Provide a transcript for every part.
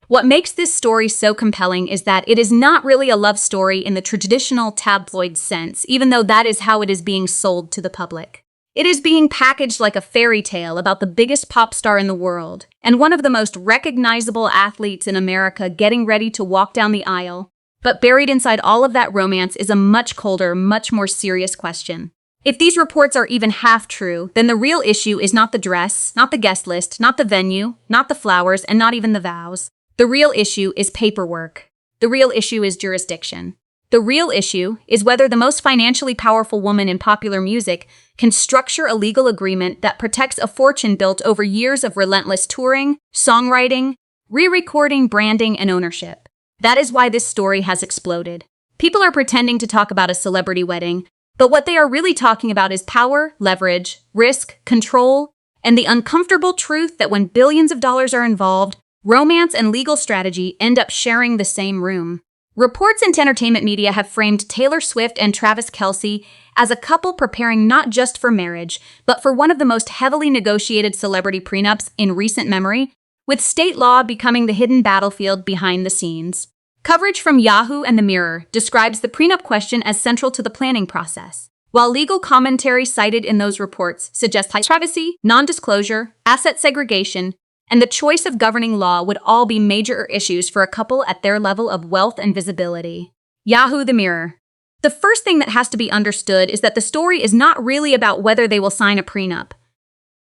What makes this story so compelling is that it is not really a love story in the traditional tabloid sense, even though that is how it is being sold to the public. It is being packaged like a fairy tale about the biggest pop star in the world, and one of the most recognizable athletes in America getting ready to walk down the aisle. But buried inside all of that romance is a much colder, much more serious question. If these reports are even half true, then the real issue is not the dress, not the guest list, not the venue, not the flowers, and not even the vows. The real issue is paperwork. The real issue is jurisdiction. The real issue is whether the most financially powerful woman in popular music can structure a legal agreement that protects a fortune built over years of relentless touring, songwriting, re-recording, branding, and ownership. That is why this story has exploded. People are pretending to talk about a celebrity wedding, but what they are really talking about is power, leverage, risk, control, and the uncomfortable truth that when billions of dollars are involved, romance and legal strategy end up sharing the same room. Reports in entertainment media have framed Taylor Swift and Travis Kelce as a couple preparing not just for marriage, but for one of the most heavily negotiated celebrity prenups in recent memory, with state law becoming the hidden battlefield behind the scenes. Coverage from Yahoo and The Mirror describes the prenup question as central to the planning process, while legal commentary cited in those reports suggests high privacy, non-disclosure, asset segregation, and the choice of governing law would all be major issues for a couple at their level of wealth and visibility. Yahoo, The Mirror. The first thing that has to be understood is that the story is not really about whether they will sign a prenup.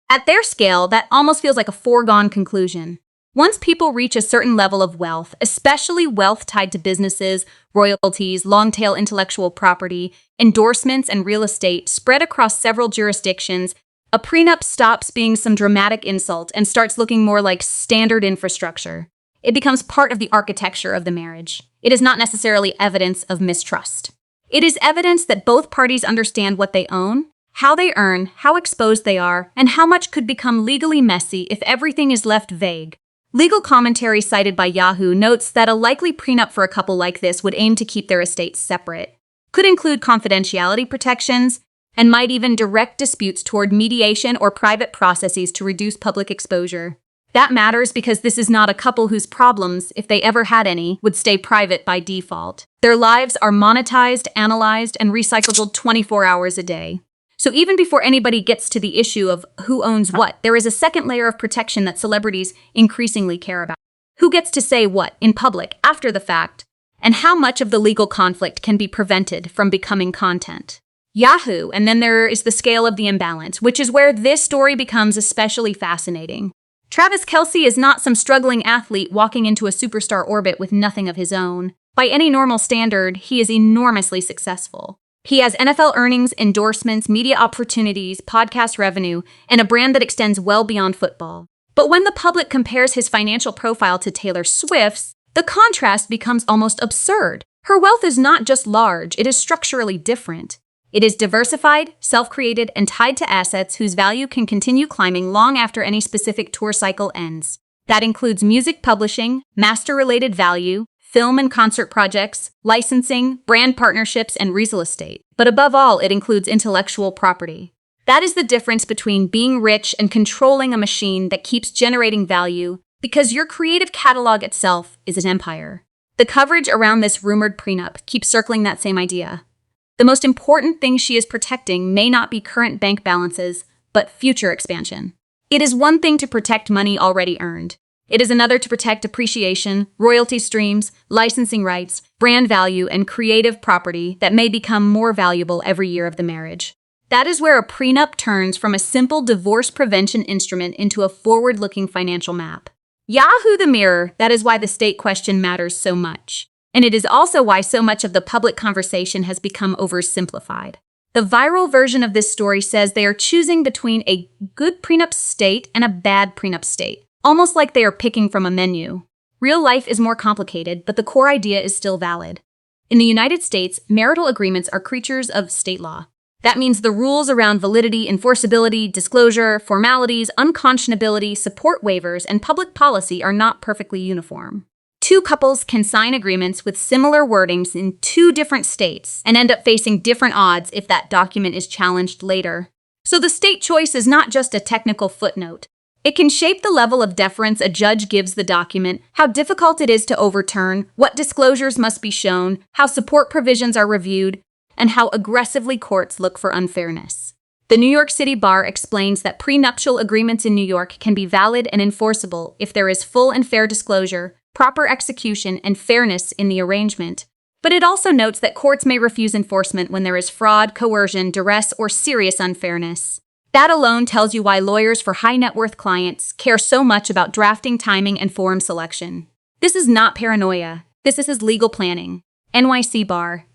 At their scale, that almost feels like a foregone conclusion. Once people reach a certain level of wealth, especially wealth tied to businesses, royalties, long-tail intellectual property, endorsements, and real estate spread across several jurisdictions, a prenup stops being some dramatic insult and starts looking more like standard infrastructure. It becomes part of the architecture of the marriage. It is not necessarily evidence of mistrust. It is evidence that both parties understand what they own, how they earn, how exposed they are, and how much could become legally messy if everything is left vague. Legal commentary cited by Yahoo notes that a likely prenup for a couple like this would aim to keep their estates separate, could include confidentiality protections, and might even direct disputes toward mediation or private processes to reduce public exposure. That matters because this is not a couple whose problems, if they ever had any, would stay private by default. Their lives are monetized, analyzed, and recycled 24 hours a day. So even before anybody gets to the issue of who owns what, there is a second layer of protection that celebrities increasingly care about. Who gets to say what in public after the fact, and how much of the legal conflict can be prevented from becoming content. Yahoo, and then there is the scale of the imbalance, which is where this story becomes especially fascinating. Travis Kelce is not some struggling athlete walking into a superstar orbit with nothing of his own. By any normal standard, he is enormously successful. He has NFL earnings, endorsements, media opportunities, podcast revenue, and a brand that extends well beyond football. But when the public compares his financial profile to Taylor Swift's, the contrast becomes almost absurd. Her wealth is not just large, it is structurally different. It is diversified, self-created, and tied to assets whose value can continue climbing long after any specific tour cycle ends. That includes music publishing, master-related value, film and concert projects, licensing, brand partnerships, and real estate. But above all, it includes intellectual property. That is the difference between being rich and controlling a machine that keeps generating value, because your creative catalog itself is an empire. The coverage around this rumored prenup keeps circling that same idea. The most important thing she is protecting may not be current bank balances, but future expansion. It is one thing to protect money already earned. It is another to protect appreciation, royalty streams, licensing rights, brand value, and creative property that may become more valuable every year of the marriage. That is where a prenup turns from a simple divorce prevention instrument into a forward-looking financial map. Yahoo, The Mirror, that is why the state question matters so much. And it is also why so much of the public conversation has become oversimplified. The viral version of this story says they are choosing between a good prenup state and a bad prenup state, almost like they are picking from a menu. Real life is more complicated, but the core idea is still valid. In the United States, marital agreements are creatures of state law. That means the rules around validity, enforceability, disclosure, formalities, unconscionability, support waivers, and public policy are not perfectly uniform. Two couples can sign agreements with similar wordings in two different states and end up facing different odds if that document is challenged later. So the state choice is not just a technical footnote. It can shape the level of deference a judge gives the document, how difficult it is to overturn, what disclosures must be shown, how support provisions are reviewed, and how aggressively courts look for unfairness. The New York City Bar explains that prenuptial agreements in New York can be valid and enforceable if there is full and fair disclosure, proper execution, and fairness in the arrangement. But it also notes that courts may refuse enforcement when there is fraud, coercion, duress, or serious unfairness. That alone tells you why lawyers for high net worth clients care so much about drafting, timing, and forum selection. This is not paranoia. This is legal planning. NYC Bar.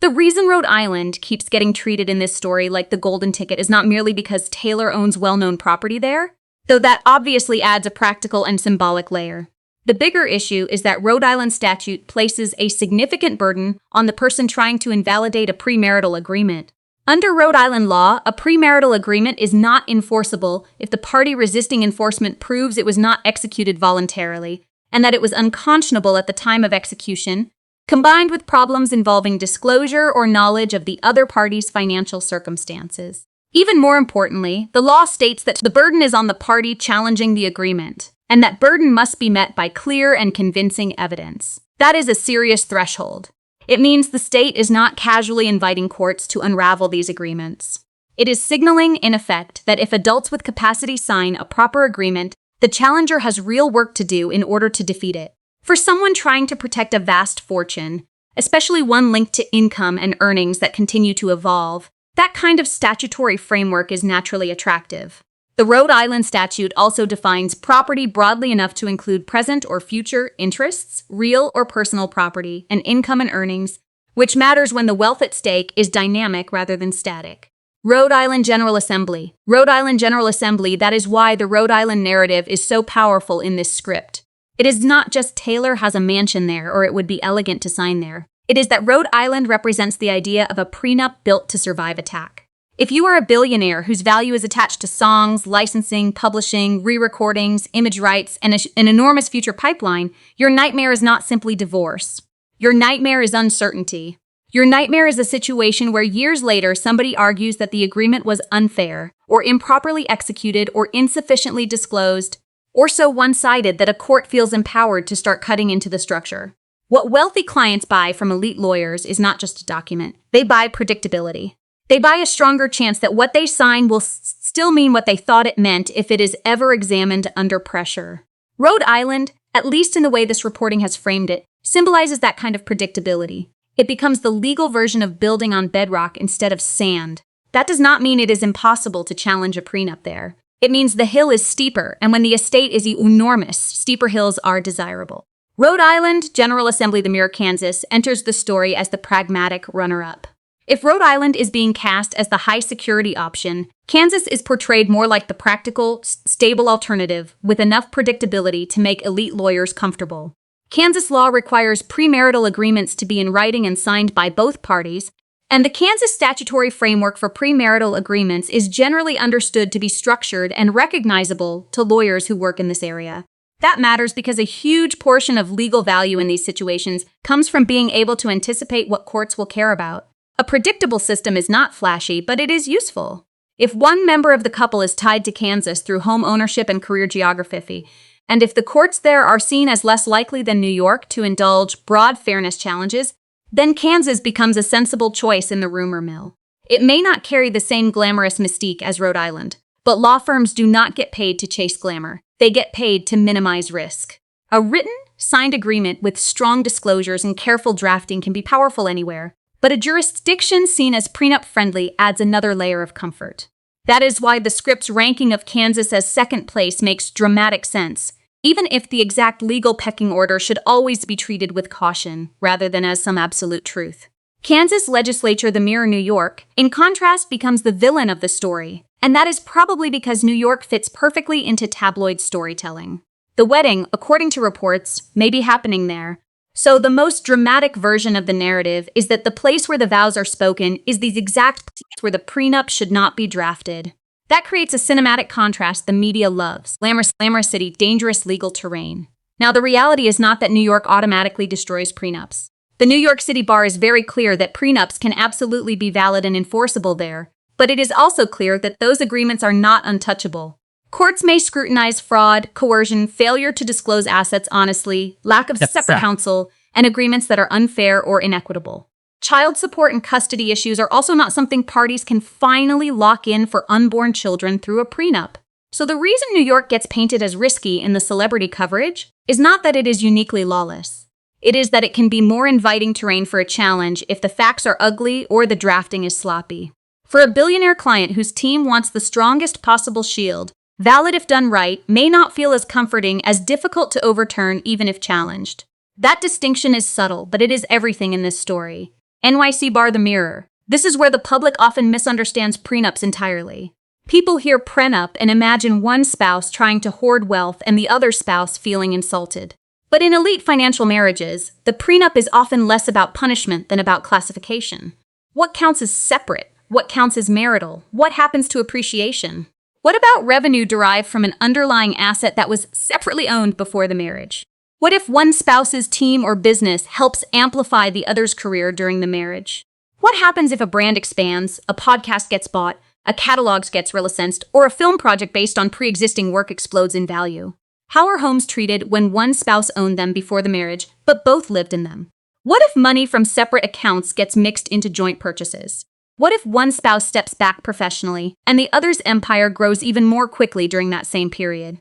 The reason Rhode Island keeps getting treated in this story like the golden ticket is not merely because Taylor owns well-known property there, though that obviously adds a practical and symbolic layer. The bigger issue is that Rhode Island statute places a significant burden on the person trying to invalidate a premarital agreement. Under Rhode Island law, a premarital agreement is not enforceable if the party resisting enforcement proves it was not executed voluntarily and that it was unconscionable at the time of execution, combined with problems involving disclosure or knowledge of the other party's financial circumstances. Even more importantly, the law states that the burden is on the party challenging the agreement, and that burden must be met by clear and convincing evidence. That is a serious threshold. It means the state is not casually inviting courts to unravel these agreements. It is signaling, in effect, that if adults with capacity sign a proper agreement, the challenger has real work to do in order to defeat it. For someone trying to protect a vast fortune, especially one linked to income and earnings that continue to evolve, that kind of statutory framework is naturally attractive. The Rhode Island statute also defines property broadly enough to include present or future interests, real or personal property, and income and earnings, which matters when the wealth at stake is dynamic rather than static. Rhode Island General Assembly. Rhode Island General Assembly, that is why the Rhode Island narrative is so powerful in this script. It is not just Taylor has a mansion there or it would be elegant to sign there. It is that Rhode Island represents the idea of a prenup built to survive attack. If you are a billionaire whose value is attached to songs, licensing, publishing, re-recordings, image rights, and an enormous future pipeline, your nightmare is not simply divorce. Your nightmare is uncertainty. Your nightmare is a situation where years later somebody argues that the agreement was unfair, or improperly executed, or insufficiently disclosed, or so one-sided that a court feels empowered to start cutting into the structure. What wealthy clients buy from elite lawyers is not just a document. They buy predictability. They buy a stronger chance that what they sign will still mean what they thought it meant if it is ever examined under pressure. Rhode Island, at least in the way this reporting has framed it, symbolizes that kind of predictability. It becomes the legal version of building on bedrock instead of sand. That does not mean it is impossible to challenge a prenup there. It means the hill is steeper, and when the estate is enormous, steeper hills are desirable. Rhode Island General Assembly, the Mirror, Kansas, enters the story as the pragmatic runner-up. If Rhode Island is being cast as the high-security option, Kansas is portrayed more like the practical, stable alternative with enough predictability to make elite lawyers comfortable. Kansas law requires premarital agreements to be in writing and signed by both parties, and the Kansas statutory framework for premarital agreements is generally understood to be structured and recognizable to lawyers who work in this area. That matters because a huge portion of legal value in these situations comes from being able to anticipate what courts will care about. A predictable system is not flashy, but it is useful. If one member of the couple is tied to Kansas through home ownership and career geography, and if the courts there are seen as less likely than New York to indulge broad fairness challenges, then Kansas becomes a sensible choice in the rumor mill. It may not carry the same glamorous mystique as Rhode Island, but law firms do not get paid to chase glamour. They get paid to minimize risk. A written, signed agreement with strong disclosures and careful drafting can be powerful anywhere. But a jurisdiction seen as prenup-friendly adds another layer of comfort. That is why the script's ranking of Kansas as second place makes dramatic sense, even if the exact legal pecking order should always be treated with caution, rather than as some absolute truth. Kansas legislature, the Mirror, New York, in contrast, becomes the villain of the story, and that is probably because New York fits perfectly into tabloid storytelling. The wedding, according to reports, may be happening there. So the most dramatic version of the narrative is that the place where the vows are spoken is the exact place where the prenup should not be drafted. That creates a cinematic contrast the media loves. Glamorous city, dangerous legal terrain. Now, the reality is not that New York automatically destroys prenups. The New York City Bar is very clear that prenups can absolutely be valid and enforceable there, but it is also clear that those agreements are not untouchable. Courts may scrutinize fraud, coercion, failure to disclose assets honestly, lack of separate counsel, and agreements that are unfair or inequitable. Child support and custody issues are also not something parties can finally lock in for unborn children through a prenup. So the reason New York gets painted as risky in the celebrity coverage is not that it is uniquely lawless. It is that it can be more inviting terrain for a challenge if the facts are ugly or the drafting is sloppy. For a billionaire client whose team wants the strongest possible shield, valid if done right, may not feel as comforting as difficult to overturn even if challenged. That distinction is subtle, but it is everything in this story. NYC bar the mirror. This is where the public often misunderstands prenups entirely. People hear prenup and imagine one spouse trying to hoard wealth and the other spouse feeling insulted. But in elite financial marriages, the prenup is often less about punishment than about classification. What counts as separate? What counts as marital? What happens to appreciation? What about revenue derived from an underlying asset that was separately owned before the marriage? What if one spouse's team or business helps amplify the other's career during the marriage? What happens if a brand expands, a podcast gets bought, a catalog gets relicensed, or a film project based on pre-existing work explodes in value? How are homes treated when one spouse owned them before the marriage, but both lived in them? What if money from separate accounts gets mixed into joint purchases? What if one spouse steps back professionally, and the other's empire grows even more quickly during that same period?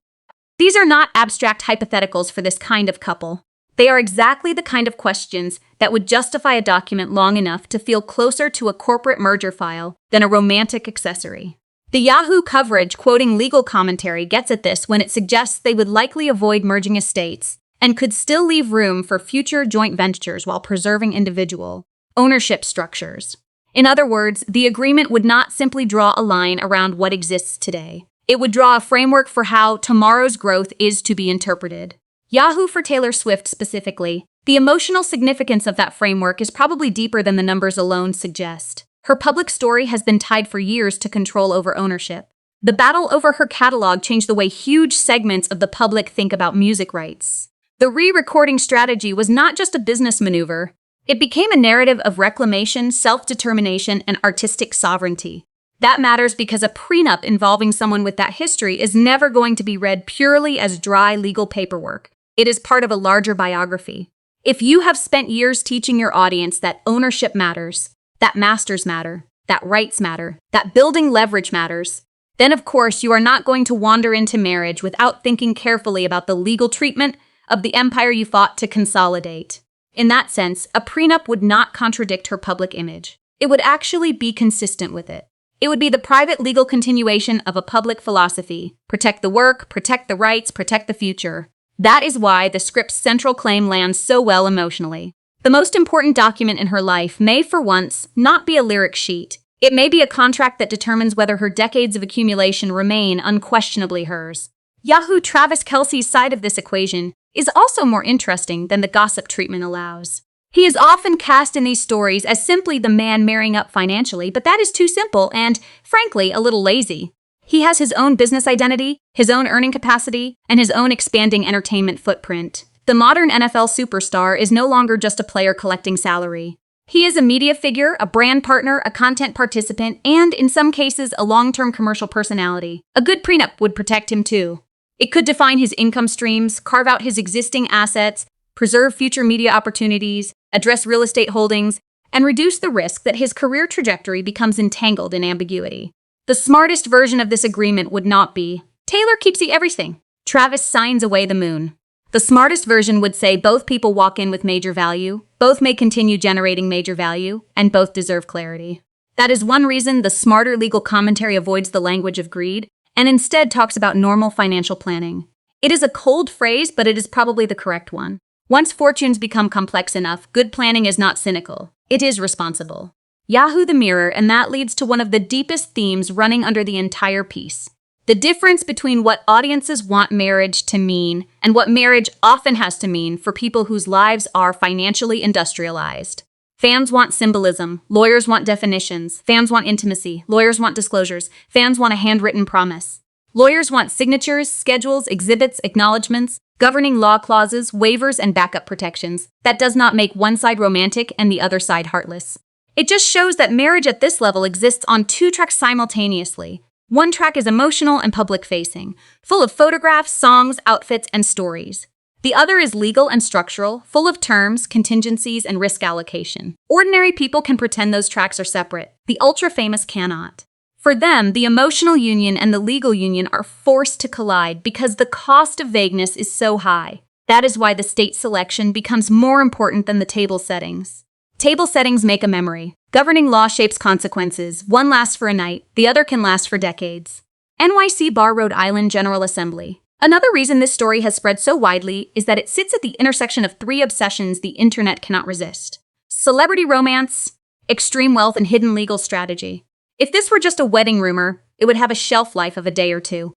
These are not abstract hypotheticals for this kind of couple. They are exactly the kind of questions that would justify a document long enough to feel closer to a corporate merger file than a romantic accessory. The Yahoo coverage quoting legal commentary gets at this when it suggests they would likely avoid merging estates and could still leave room for future joint ventures while preserving individual ownership structures. In other words, the agreement would not simply draw a line around what exists today. It would draw a framework for how tomorrow's growth is to be interpreted. Yahoo for Taylor Swift specifically, the emotional significance of that framework is probably deeper than the numbers alone suggest. Her public story has been tied for years to control over ownership. The battle over her catalog changed the way huge segments of the public think about music rights. The re-recording strategy was not just a business maneuver. It became a narrative of reclamation, self-determination, and artistic sovereignty. That matters because a prenup involving someone with that history is never going to be read purely as dry legal paperwork. It is part of a larger biography. If you have spent years teaching your audience that ownership matters, that masters matter, that rights matter, that building leverage matters, then of course you are not going to wander into marriage without thinking carefully about the legal treatment of the empire you fought to consolidate. In that sense, a prenup would not contradict her public image. It would actually be consistent with it. It would be the private legal continuation of a public philosophy. Protect the work, protect the rights, protect the future. That is why the script's central claim lands so well emotionally. The most important document in her life may, for once, not be a lyric sheet. It may be a contract that determines whether her decades of accumulation remain unquestionably hers. Yahoo Travis Kelce's side of this equation is also more interesting than the gossip treatment allows. He is often cast in these stories as simply the man marrying up financially, but that is too simple and, frankly, a little lazy. He has his own business identity, his own earning capacity, and his own expanding entertainment footprint. The modern NFL superstar is no longer just a player collecting salary. He is a media figure, a brand partner, a content participant, and, in some cases, a long-term commercial personality. A good prenup would protect him too. It could define his income streams, carve out his existing assets, preserve future media opportunities, address real estate holdings, and reduce the risk that his career trajectory becomes entangled in ambiguity. The smartest version of this agreement would not be, Taylor keeps everything. Travis signs away the moon. The smartest version would say both people walk in with major value, both may continue generating major value, and both deserve clarity. That is one reason the smarter legal commentary avoids the language of greed and instead talks about normal financial planning. It is a cold phrase, but it is probably the correct one. Once fortunes become complex enough, good planning is not cynical. It is responsible. Yahoo the mirror, and that leads to one of the deepest themes running under the entire piece. The difference between what audiences want marriage to mean and what marriage often has to mean for people whose lives are financially industrialized. Fans want symbolism, lawyers want definitions, fans want intimacy, lawyers want disclosures, fans want a handwritten promise. Lawyers want signatures, schedules, exhibits, acknowledgments, governing law clauses, waivers, and backup protections. That does not make one side romantic and the other side heartless. It just shows that marriage at this level exists on two tracks simultaneously. One track is emotional and public-facing, full of photographs, songs, outfits, and stories. The other is legal and structural, full of terms, contingencies, and risk allocation. Ordinary people can pretend those tracks are separate. The ultra-famous cannot. For them, the emotional union and the legal union are forced to collide because the cost of vagueness is so high. That is why the state selection becomes more important than the table settings. Table settings make a memory. Governing law shapes consequences. One lasts for a night, the other can last for decades. NYC Bar Rhode Island General Assembly. Another reason this story has spread so widely is that it sits at the intersection of three obsessions the internet cannot resist: celebrity romance, extreme wealth, and hidden legal strategy. If this were just a wedding rumor, it would have a shelf life of a day or two.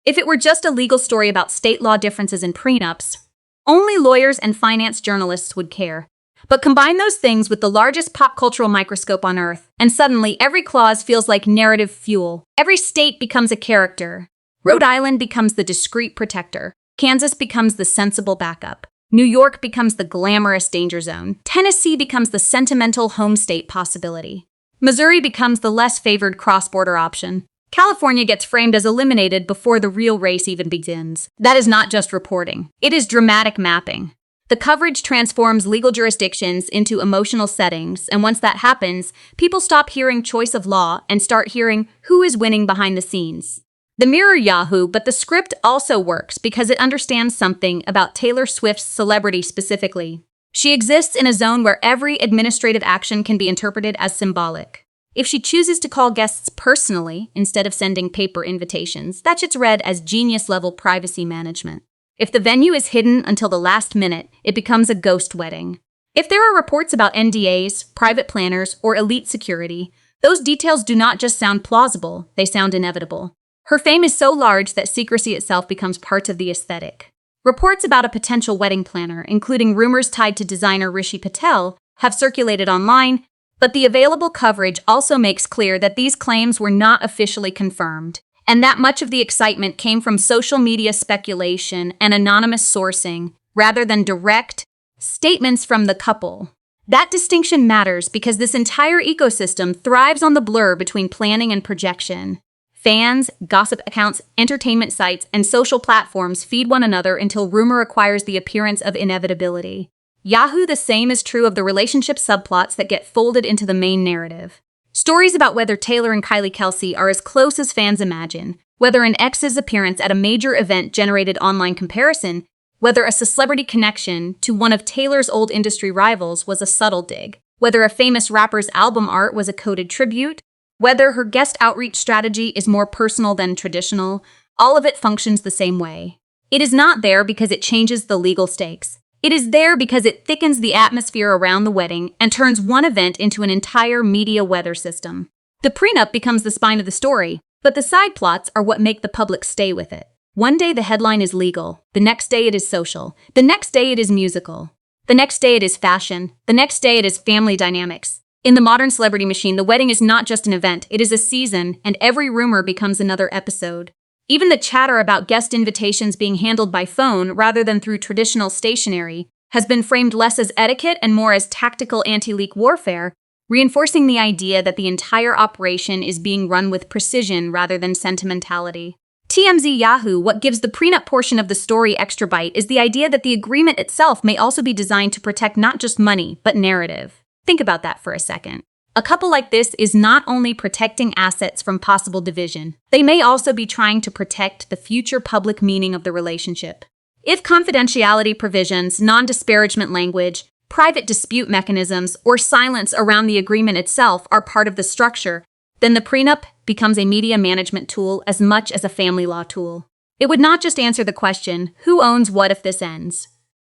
If it were just a legal story about state law differences and prenups, only lawyers and finance journalists would care. But combine those things with the largest pop cultural microscope on Earth, and suddenly every clause feels like narrative fuel. Every state becomes a character. Rhode Island becomes the discreet protector. Kansas becomes the sensible backup. New York becomes the glamorous danger zone. Tennessee becomes the sentimental home state possibility. Missouri becomes the less favored cross-border option. California gets framed as eliminated before the real race even begins. That is not just reporting. It is dramatic mapping. The coverage transforms legal jurisdictions into emotional settings, and once that happens, people stop hearing choice of law and start hearing who is winning behind the scenes. The mirror Yahoo, but the script also works because it understands something about Taylor Swift's celebrity specifically. She exists in a zone where every administrative action can be interpreted as symbolic. If she chooses to call guests personally instead of sending paper invitations, that shit's read as genius-level privacy management. If the venue is hidden until the last minute, it becomes a ghost wedding. If there are reports about NDAs, private planners, or elite security, those details do not just sound plausible, they sound inevitable. Her fame is so large that secrecy itself becomes part of the aesthetic. Reports about a potential wedding planner, including rumors tied to designer Rishi Patel, have circulated online, but the available coverage also makes clear that these claims were not officially confirmed, and that much of the excitement came from social media speculation and anonymous sourcing, rather than direct statements from the couple. That distinction matters because this entire ecosystem thrives on the blur between planning and projection. Fans, gossip accounts, entertainment sites, and social platforms feed one another until rumor acquires the appearance of inevitability. Yahoo! The same is true of the relationship subplots that get folded into the main narrative. Stories about whether Taylor and Kelce are as close as fans imagine, whether an ex's appearance at a major event generated online comparison, whether a celebrity connection to one of Taylor's old industry rivals was a subtle dig, whether a famous rapper's album art was a coded tribute, whether her guest outreach strategy is more personal than traditional, all of it functions the same way. It is not there because it changes the legal stakes. It is there because it thickens the atmosphere around the wedding and turns one event into an entire media weather system. The prenup becomes the spine of the story, but the side plots are what make the public stay with it. One day the headline is legal, the next day it is social, the next day it is musical, the next day it is fashion, the next day it is family dynamics. In the modern celebrity machine, the wedding is not just an event, it is a season, and every rumor becomes another episode. Even the chatter about guest invitations being handled by phone rather than through traditional stationery has been framed less as etiquette and more as tactical anti-leak warfare, reinforcing the idea that the entire operation is being run with precision rather than sentimentality. TMZ Yahoo! What gives the prenup portion of the story extra bite is the idea that the agreement itself may also be designed to protect not just money, but narrative. Think about that for a second. A couple like this is not only protecting assets from possible division, they may also be trying to protect the future public meaning of the relationship. If confidentiality provisions, non-disparagement language, private dispute mechanisms, or silence around the agreement itself are part of the structure, then the prenup becomes a media management tool as much as a family law tool. It would not just answer the question, who owns what if this ends?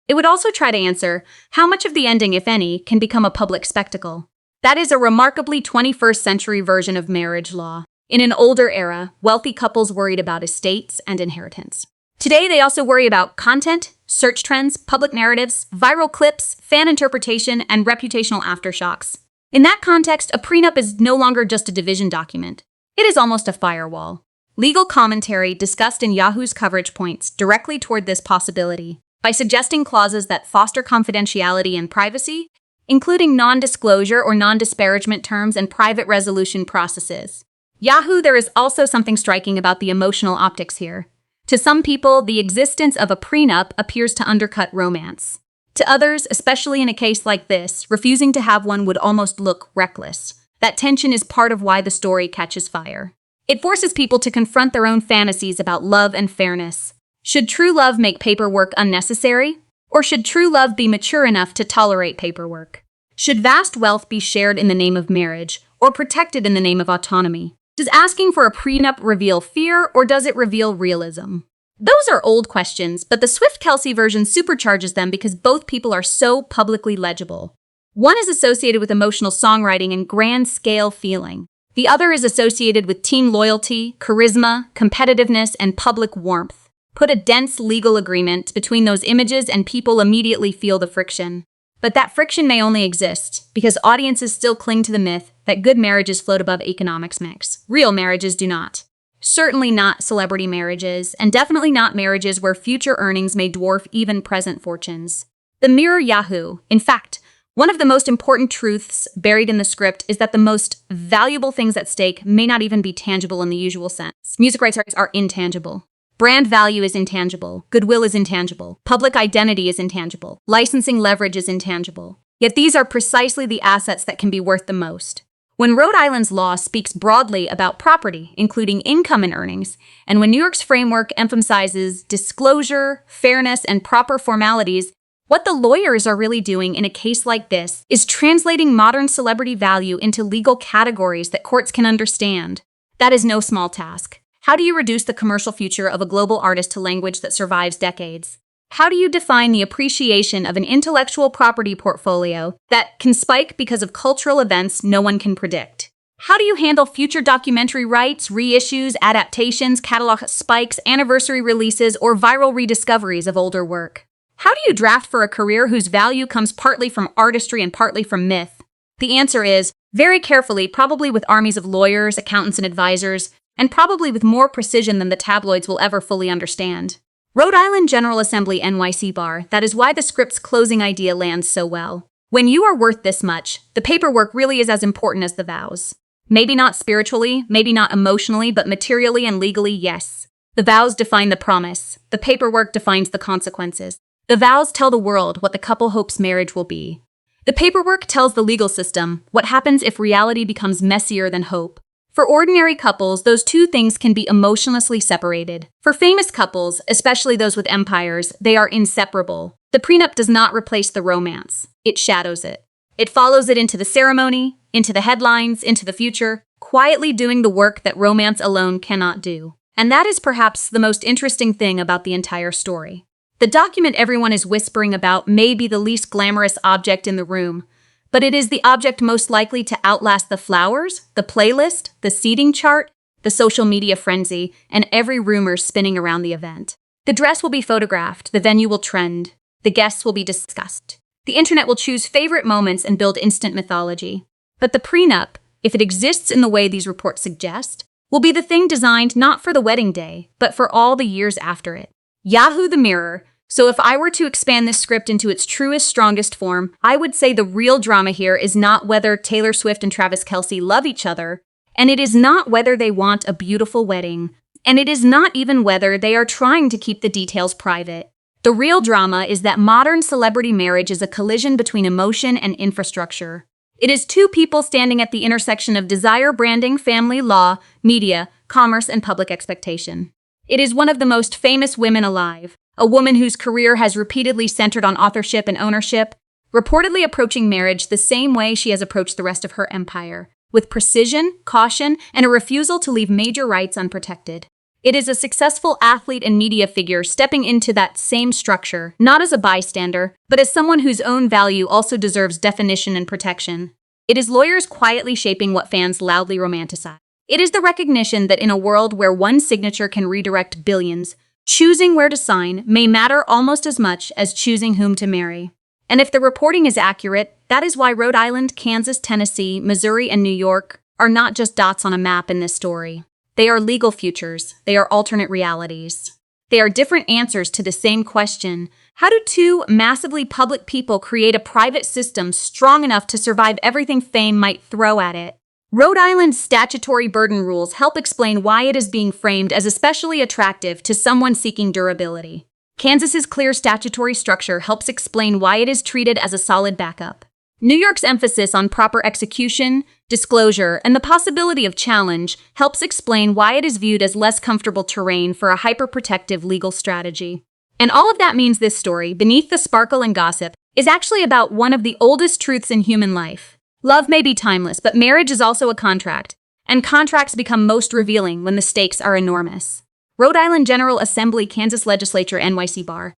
It would also try to answer, how much of the ending, if any, can become a public spectacle? That is a remarkably 21st century version of marriage law. In an older era, wealthy couples worried about estates and inheritance. Today, they also worry about content, search trends, public narratives, viral clips, fan interpretation, and reputational aftershocks. In that context, a prenup is no longer just a division document. It is almost a firewall. Legal commentary discussed in Yahoo's coverage points directly toward this possibility by suggesting clauses that foster confidentiality and privacy, including non-disclosure or non-disparagement terms and private resolution processes. Yahoo, there is also something striking about the emotional optics here. To some people, the existence of a prenup appears to undercut romance. To others, especially in a case like this, refusing to have one would almost look reckless. That tension is part of why the story catches fire. It forces people to confront their own fantasies about love and fairness. Should true love make paperwork unnecessary? Or should true love be mature enough to tolerate paperwork? Should vast wealth be shared in the name of marriage, or protected in the name of autonomy? Does asking for a prenup reveal fear, or does it reveal realism? Those are old questions, but the Swift-Kelce version supercharges them because both people are so publicly legible. One is associated with emotional songwriting and grand-scale feeling. The other is associated with team loyalty, charisma, competitiveness, and public warmth. Put a dense legal agreement between those images and people immediately feel the friction. But that friction may only exist because audiences still cling to the myth that good marriages float above economics mix. Real marriages do not. Certainly not celebrity marriages, and definitely not marriages where future earnings may dwarf even present fortunes. The Mirror Yahoo. In fact, one of the most important truths buried in the script is that the most valuable things at stake may not even be tangible in the usual sense. Music rights are intangible. Brand value is intangible. Goodwill is intangible. Public identity is intangible. Licensing leverage is intangible. Yet these are precisely the assets that can be worth the most. When Rhode Island's law speaks broadly about property, including income and earnings, and when New York's framework emphasizes disclosure, fairness, and proper formalities, what the lawyers are really doing in a case like this is translating modern celebrity value into legal categories that courts can understand. That is no small task. How do you reduce the commercial future of a global artist to language that survives decades? How do you define the appreciation of an intellectual property portfolio that can spike because of cultural events no one can predict? How do you handle future documentary rights, reissues, adaptations, catalog spikes, anniversary releases, or viral rediscoveries of older work? How do you draft for a career whose value comes partly from artistry and partly from myth? The answer is, very carefully, probably with armies of lawyers, accountants, and advisors, and probably with more precision than the tabloids will ever fully understand. Rhode Island General Assembly NYC Bar, that is why the script's closing idea lands so well. When you are worth this much, the paperwork really is as important as the vows. Maybe not spiritually, maybe not emotionally, but materially and legally, yes. The vows define the promise. The paperwork defines the consequences. The vows tell the world what the couple hopes marriage will be. The paperwork tells the legal system what happens if reality becomes messier than hope. For ordinary couples, those two things can be emotionlessly separated. For famous couples, especially those with empires, they are inseparable. The prenup does not replace the romance. It shadows it. It follows it into the ceremony, into the headlines, into the future, quietly doing the work that romance alone cannot do. And that is perhaps the most interesting thing about the entire story. The document everyone is whispering about may be the least glamorous object in the room, but it is the object most likely to outlast the flowers, the playlist, the seating chart, the social media frenzy, and every rumor spinning around the event. The dress will be photographed, the venue will trend, the guests will be discussed. The internet will choose favorite moments and build instant mythology. But the prenup, if it exists in the way these reports suggest, will be the thing designed not for the wedding day, but for all the years after it. Yahoo the Mirror. So if I were to expand this script into its truest, strongest form, I would say the real drama here is not whether Taylor Swift and Travis Kelce love each other, and it is not whether they want a beautiful wedding, and it is not even whether they are trying to keep the details private. The real drama is that modern celebrity marriage is a collision between emotion and infrastructure. It is two people standing at the intersection of desire, branding, family, law, media, commerce, and public expectation. It is one of the most famous women alive, a woman whose career has repeatedly centered on authorship and ownership, reportedly approaching marriage the same way she has approached the rest of her empire, with precision, caution, and a refusal to leave major rights unprotected. It is a successful athlete and media figure stepping into that same structure, not as a bystander, but as someone whose own value also deserves definition and protection. It is lawyers quietly shaping what fans loudly romanticize. It is the recognition that in a world where one signature can redirect billions, choosing where to sign may matter almost as much as choosing whom to marry. And if the reporting is accurate, that is why Rhode Island, Kansas, Tennessee, Missouri, and New York are not just dots on a map in this story. They are legal futures. They are alternate realities. They are different answers to the same question. How do two massively public people create a private system strong enough to survive everything fame might throw at it? Rhode Island's statutory burden rules help explain why it is being framed as especially attractive to someone seeking durability. Kansas's clear statutory structure helps explain why it is treated as a solid backup. New York's emphasis on proper execution, disclosure, and the possibility of challenge helps explain why it is viewed as less comfortable terrain for a hyper-protective legal strategy. And all of that means this story, beneath the sparkle and gossip, is actually about one of the oldest truths in human life. Love may be timeless, but marriage is also a contract, and contracts become most revealing when the stakes are enormous. Rhode Island General Assembly, Kansas Legislature, NYC Bar.